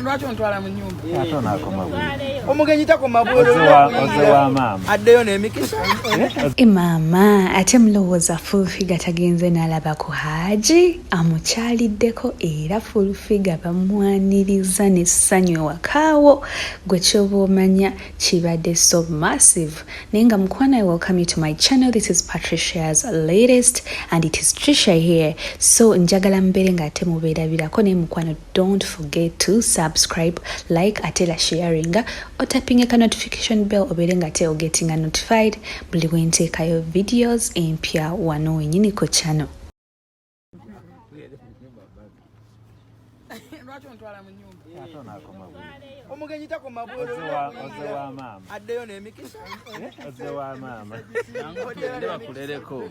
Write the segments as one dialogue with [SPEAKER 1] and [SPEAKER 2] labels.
[SPEAKER 1] Lwaki ontwala mu nyumba?
[SPEAKER 2] Ate onaakoma
[SPEAKER 1] Omugenyi takoma bwero
[SPEAKER 2] ozewa maama.
[SPEAKER 1] Addeyo n'emikisa.
[SPEAKER 3] Maama ate mulowooza Fullfigure tagenze n'alaba ku Haji amukyaliddeko era Fullfigure bamwaniriza n'essanyu ewakaawo gwe ky'oba omanya kibadde so massive. Naye nga mukwano, I welcome you to my channel. This is Patricia's latest and it is Trisha here. So njagala mbeere nga ate mubeerabirako naye mukwano, don't forget to subscribe, like ate la sharing or tapping a notification bell obeere nga ate getting notified buli bwe nteekayo videos empya wano wenyini ku channel.
[SPEAKER 1] Lwaki ontwala mu nyumba?
[SPEAKER 2] Ate onaakoma
[SPEAKER 1] Omugenyi takoma bwero
[SPEAKER 2] ozewa maama.
[SPEAKER 1] addeyo n'emikisa.
[SPEAKER 2] Ozewa maama. Bakulereko.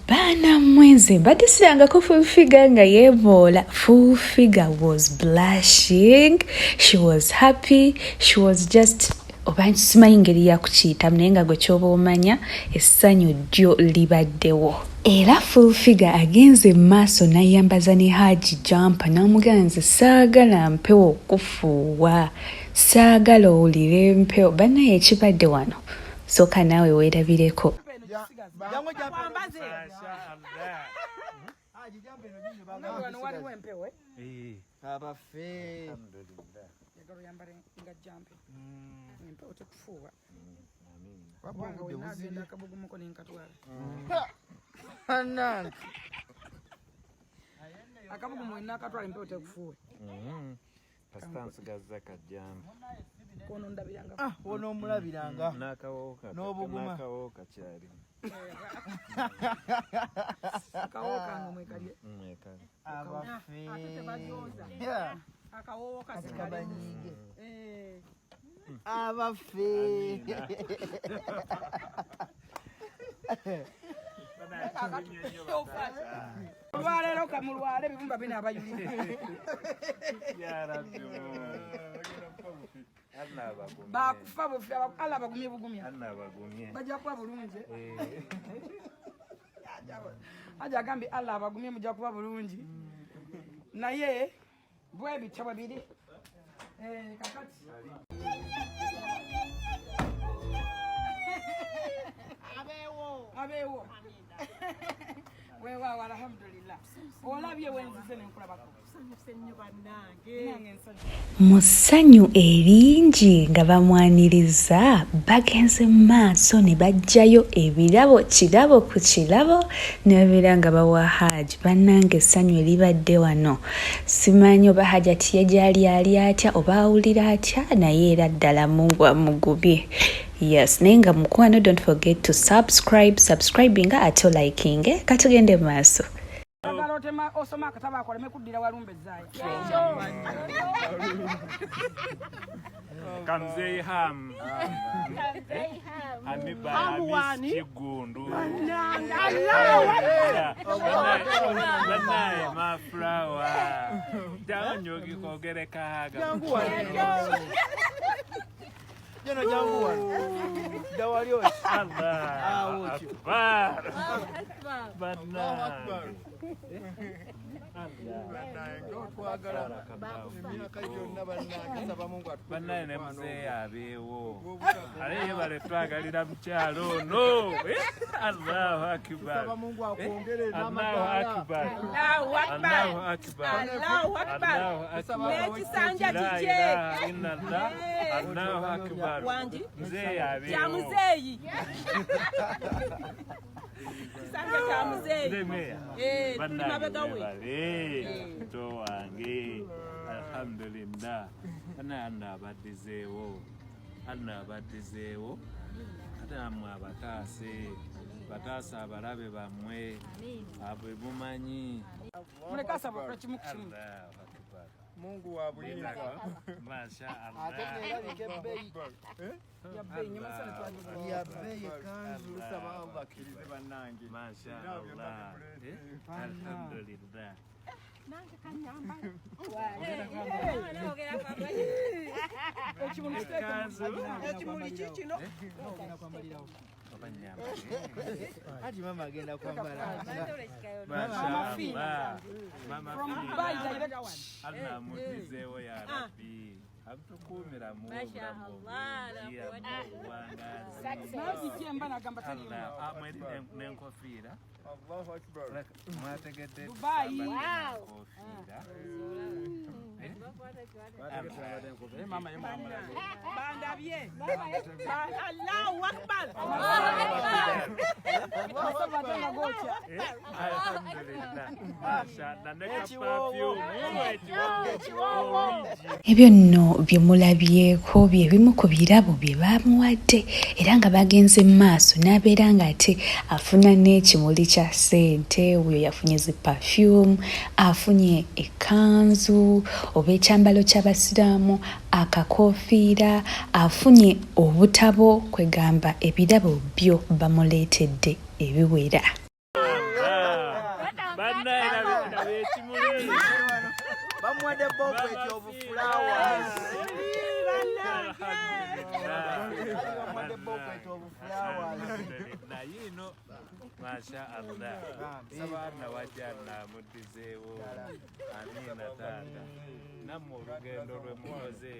[SPEAKER 3] Bana mwenze mbadde sirangako Fullfigure nga yeeboola. Fullfigure was blushing, she was happy, she was just oba simanyi ngeri yakukiyitamu naye nga gwe ky'oba omanya essanyu ddyo libaddewo. Era Fullfigure agenze mu maaso n'ayambaza ne Haji jampa n'amugamba nze saagala mpewo okufuuwa, saagala owulire mpewo. Bannaye ekibadde wano sooka naawe weerabireko.
[SPEAKER 1] Akabugumu ina akatwala empewo tekufuuwa.
[SPEAKER 2] Kasita nsigazza kajjambi.
[SPEAKER 1] Kono ndabiranga. Wono omulabiranga.
[SPEAKER 2] N'akawooka.
[SPEAKER 1] N'obuguma.
[SPEAKER 2] N'akawooka kyali.
[SPEAKER 1] Akawooka nga mwekalye.
[SPEAKER 2] Mwekale.
[SPEAKER 1] Abafe. Akawooka sikabanyige. Abafe. Olwaleero kamulwale ebibumba bina abayulire. Bakufa bufi Allah bagumye bugumya. Bajja kuba bulungi. Aja agambe Allah bagumye mujja kuba bulungi. Naye bwe bitabo biri. Kakati. Abewo. Wewa alhamdulillah. Olabye wenzize nenkulabako.
[SPEAKER 3] Mu ssanyu eringi nga bamwaniriza bagenze mu maaso ne bajjayo ebirabo kirabo ku kirabo ne babeera nga bawa Haji. Bannange essanyu eribadde wano simanyi oba Haji ati yegyali ali atya oba awulira atya naye era ddala Mungu amugubye. Yes, naye nga mukwano, don't forget to subscribing ate liking. Katugende mu maaso.
[SPEAKER 1] Osoma akatabo akoleme kuddira walumbe zaaya.
[SPEAKER 2] Kamzei ham. Amiba Chigundu. Banaye ma flower. Janyogi kogere kahaga.
[SPEAKER 1] Jono janguwa. Dawalio.
[SPEAKER 2] Allah. Akbar. Banaye. Banaye ne mzee abeewo. Aliye bale twagalira mukyalo ono. Allahu akbar. Allahu akbar. Allahu akbar.
[SPEAKER 4] Allahu akbar. Nekisanja kije.
[SPEAKER 2] Allahu akbar. Mzee abeewo.
[SPEAKER 4] Ya muzeeyi. Kisanga kya muzeeyi.
[SPEAKER 2] To wange alhamdulillah ana abaddizeewo ate namwe bataase abalabe bammwe abwe bumanyi
[SPEAKER 1] Mulekasaba kimu kimu.
[SPEAKER 2] Mungu wa buyinza. Masha Allah.
[SPEAKER 1] Ya bei kanzu sababa bakirize banange.
[SPEAKER 2] Masha Allah. Alhamdulillah.
[SPEAKER 1] Ekimuli kikino.
[SPEAKER 5] Haji mama agenda kwambala.
[SPEAKER 2] Mama Fina.
[SPEAKER 1] From Dubai direct.
[SPEAKER 2] Allah mutizewo ya Rabbi. Abtukumira mu
[SPEAKER 1] Nazikyemba nagamba tali.
[SPEAKER 2] n'enkofiira.
[SPEAKER 5] Allahu Akbar.
[SPEAKER 2] Mwategedde
[SPEAKER 1] Dubai.
[SPEAKER 2] enkofiira.
[SPEAKER 4] Bandabye. Allahu Akbar.
[SPEAKER 2] Alhamdulillah. Mashallah. Neka perfume.
[SPEAKER 3] Ebyo nno bye mulabyeko bye bimu ku birabo bye bamuwadde era nga bagenze mu maaso n'abeera ng'ate afuna n'ekimuli kya ssente. Oyo yafunye zi perfume, afunye ekkanzu oba ekyambalo ky'abasiraamu, akakofiira, afunye obutabo, kwegamba ebirabo byo bamuleetedde ebiwera.
[SPEAKER 5] Bamuwadde bouquet of flowers. Bamuwadde bouquet of flowers.
[SPEAKER 2] Masha Allah. Sabana wajana mudizewo. Amina tata. Namwe olugendo lwe mukoze.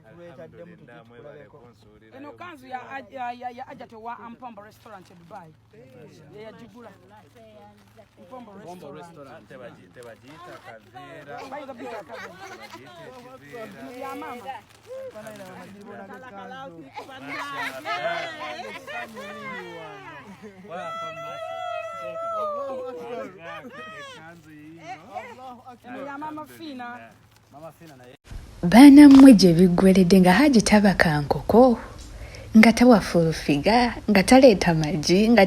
[SPEAKER 2] Alhamdulillah mwebale kunsuulira.
[SPEAKER 1] Eno kanzu ya Ajato wa Mpombo restaurant in Dubai. Ya Jigula. Mpombo restaurant.
[SPEAKER 2] Tebagiyita kaveera.
[SPEAKER 1] Bayinza bita kaveera.
[SPEAKER 2] Tebagiyita ekiveera.
[SPEAKER 1] Ya mama. Ya mama Fina.
[SPEAKER 3] Baana mmwe gye biggweredde nga Haji tabaka nkoko, nga tawa fulufiga, nga taleeta magi, nga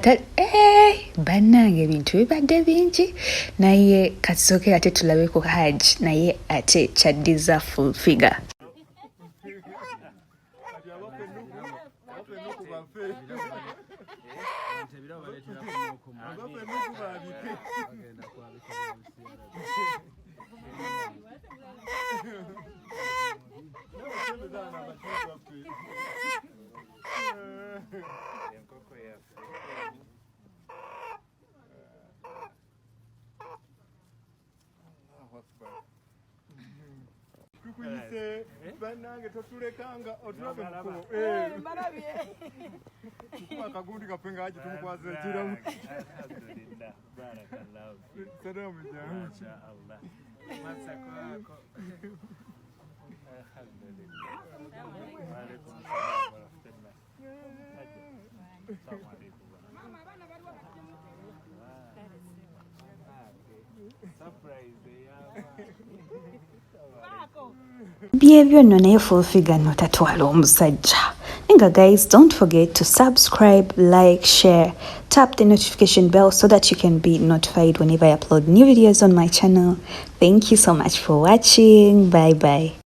[SPEAKER 3] bannange ebintu bibadde bingi. Naye kasooke ate tulabe ku Haji naye ate kyaddiza fulufiga.
[SPEAKER 5] Tukuyise bannange totulekanga otulabe mukubo.
[SPEAKER 1] Marabye.
[SPEAKER 5] Kuba kagundi kapenga Haji tumukwaze ekiramu.
[SPEAKER 2] Alhamdulillah. Barakallahu.
[SPEAKER 5] Salamu jamu.
[SPEAKER 2] Masha Allah. Masako yako. Alhamdulillah. Wa alaikum salam wa rahmatullah. Assalamu alaikum. Surprise ya.
[SPEAKER 3] Byebyo nno naye fulufiga nno tatwala omusajja. Nenga guys, don't forget to subscribe, like, share, tap the notification bell so that you can be notified whenever I upload new videos on my channel. Thank you so much for watching. Bye bye.